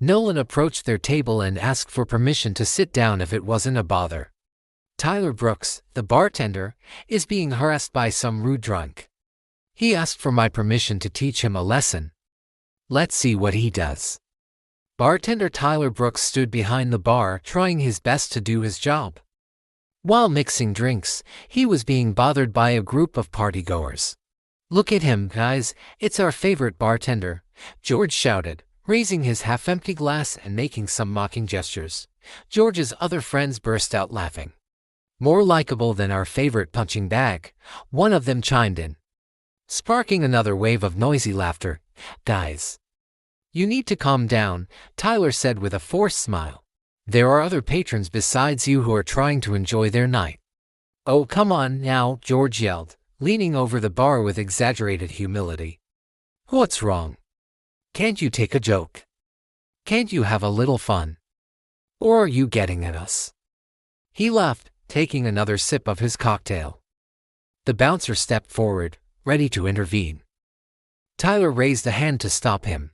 Nolan approached their table and asked for permission to sit down if it wasn't a bother. Tyler Brooks, the bartender, is being harassed by some rude drunk. He asked for my permission to teach him a lesson. Let's see what he does. Bartender Tyler Brooks stood behind the bar, trying his best to do his job. While mixing drinks, he was being bothered by a group of partygoers. "Look at him, guys, it's our favorite bartender," George shouted, raising his half-empty glass and making some mocking gestures. George's other friends burst out laughing. "More likable than our favorite punching bag," one of them chimed in, sparking another wave of noisy laughter. "Guys, you need to calm down," Tyler said with a forced smile. "There are other patrons besides you who are trying to enjoy their night." "Oh, come on now," George yelled, leaning over the bar with exaggerated humility. "What's wrong? Can't you take a joke? Can't you have a little fun? Or are you getting at us?" He laughed, taking another sip of his cocktail. The bouncer stepped forward, ready to intervene. Tyler raised a hand to stop him.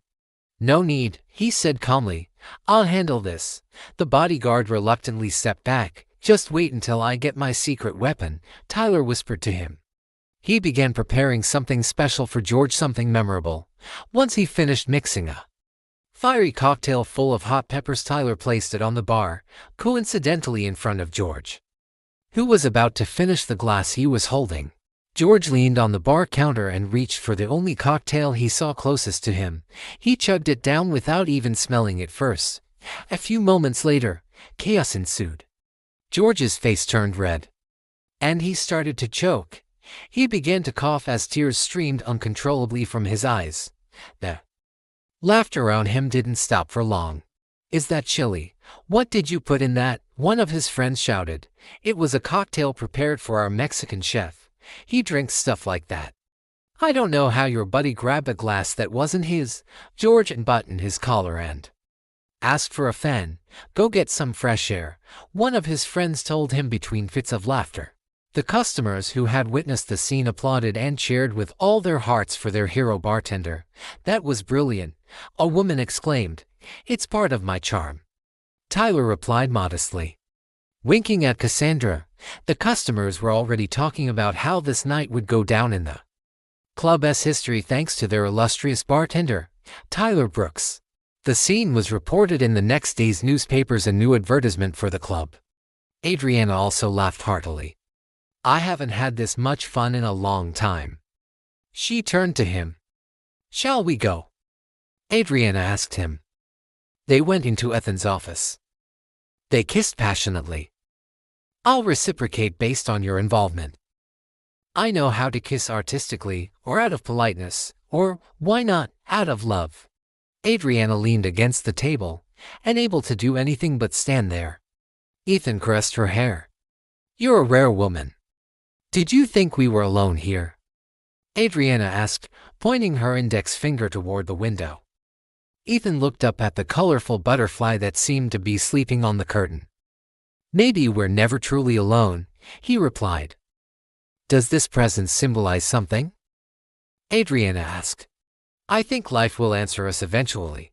"No need," he said calmly. "I'll handle this." The bodyguard reluctantly stepped back. "Just wait until I get my secret weapon," Tyler whispered to him. He began preparing something special for George, something memorable. Once he finished mixing a fiery cocktail full of hot peppers, Tyler placed it on the bar, coincidentally in front of George, who was about to finish the glass he was holding. George leaned on the bar counter and reached for the only cocktail he saw closest to him. He chugged it down without even smelling it first. A few moments later, chaos ensued. George's face turned red, and he started to choke. He began to cough as tears streamed uncontrollably from his eyes. The laughter around him didn't stop for long. "Is that chili? What did you put in that?" one of his friends shouted. "It was a cocktail prepared for our Mexican chef. He drinks stuff like that." "I don't know how your buddy grabbed a glass that wasn't his." George unbuttoned his collar and asked for a fan. "Go get some fresh air," one of his friends told him between fits of laughter. The customers who had witnessed the scene applauded and cheered with all their hearts for their hero bartender. "That was brilliant," a woman exclaimed. "It's part of my charm," Tyler replied modestly. Winking at Cassandra, the customers were already talking about how this night would go down in the club's history thanks to their illustrious bartender, Tyler Brooks. The scene was reported in the next day's newspapers, a new advertisement for the club. Adriana also laughed heartily. "I haven't had this much fun in a long time." She turned to him. "Shall we go?" Adriana asked him. They went into Ethan's office. They kissed passionately. "I'll reciprocate based on your involvement. I know how to kiss artistically, or out of politeness, or, why not, out of love." Adriana leaned against the table, unable to do anything but stand there. Ethan caressed her hair. "You're a rare woman. Did you think we were alone here?" Adriana asked, pointing her index finger toward the window. Ethan looked up at the colorful butterfly that seemed to be sleeping on the curtain. "Maybe we're never truly alone," he replied. "Does this presence symbolize something?" Adriana asked. "I think life will answer us eventually."